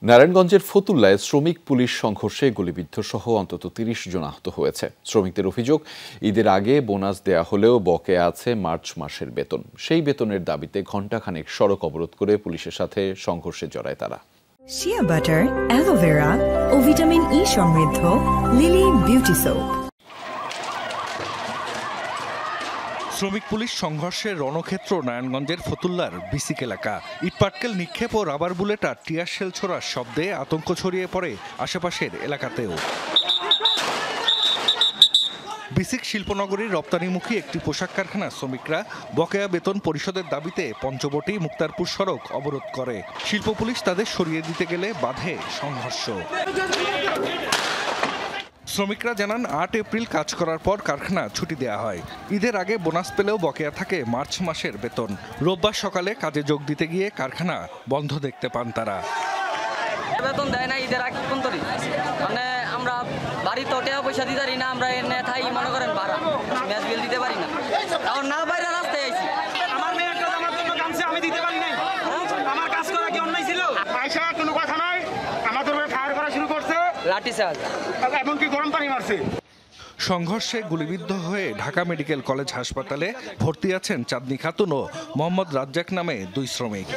নারায়ণগঞ্জের ফতুল্লায় শ্রমিক পুলিশ সংঘর্ষে গুলিবিদ্ধ সহ অন্তত ৩০ জন আহত হয়েছে। শ্রমিকদের অভিযোগ, ঈদের আগে বোনাস দেয়া হলেও বকেয়া আছে মার্চ মাসের বেতন। সেই বেতনের দাবিতে ঘণ্টাখানেক সড়ক অবরোধ করে পুলিশের সাথে সংঘর্ষে জড়ায় তারা। শিয়া বাটার, অ্যালোভেরা ও ভিটামিন ই সমৃদ্ধ লিলি বিউটি সোপ। শ্রমিক পুলিশ সংঘর্ষের রণক্ষেত্র নারায়ণগঞ্জের ফতুল্লার বিসিক এলাকা। ইটপাটকেল নিক্ষেপ ও রাবার বুলেট আর টিয়ার শেল ছোড়ার শব্দে আতঙ্ক ছড়িয়ে পড়ে আশেপাশের এলাকাতেও। বিসিক শিল্পনগরীর রপ্তানিমুখী একটি পোশাক কারখানার শ্রমিকরা বকেয়া বেতন পরিশোধের দাবিতে পঞ্চবটি মুক্তারপুর সড়ক অবরোধ করে। শিল্প পুলিশ তাদের সরিয়ে দিতে গেলে বাধে সংঘর্ষ। শ্রমিকরা জানান ৮ এপ্রিল কাজ করার পর কারখানা ছুটি দেয়া হয়। ঈদের আগে বোনাস পেলেও বকেয়া থাকে মার্চ মাসের বেতন। রোববার সকালে কাজে যোগ দিতে গিয়ে কারখানা বন্ধ দেখতে পান তারা। বেতন দেয় না ঈদের আগে কোন তরি, মানে আমরা বাড়িতে টাকা পয়সা দিতে পারি না, আমরা এনে থাই মনে করেন ভাড়া ম্যাচ বিল দিতে পারি না, এখন না বাইরে রাস্তায় আইছি। আমার মেয়ের কাজ আমার জন্য কামছে, আমি দিতে পারি নাই। আমার কাজ করা কি অন্যায় ছিল? আয়শা কোনো কথা নয়, আমাদের উপরে ফায়ার করা শুরু করছে, লাঠিচার্জ এমনকি গরম পানি মারছে। সংঘর্ষে গুলিবিদ্ধ হয়ে ঢাকা মেডিকেল কলেজ হাসপাতালে ভর্তি আছেন চাঁদনী খাতুন ও মোহাম্মদ রাজ্জাক নামে 2 শ্রমিক।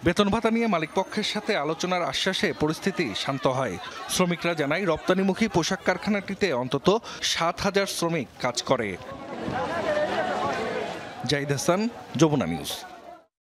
বেতন ভাতা নিয়ে মালিকপক্ষের সাথে আলোচনার আশ্বাসে পরিস্থিতি শান্ত হয়। শ্রমিকরা জানায়, রপ্তানিমুখী পোশাক কারখানাটিতে অন্তত 7,000 শ্রমিক কাজ করে। জাহিদ হাসান, যমুনা নিউজ।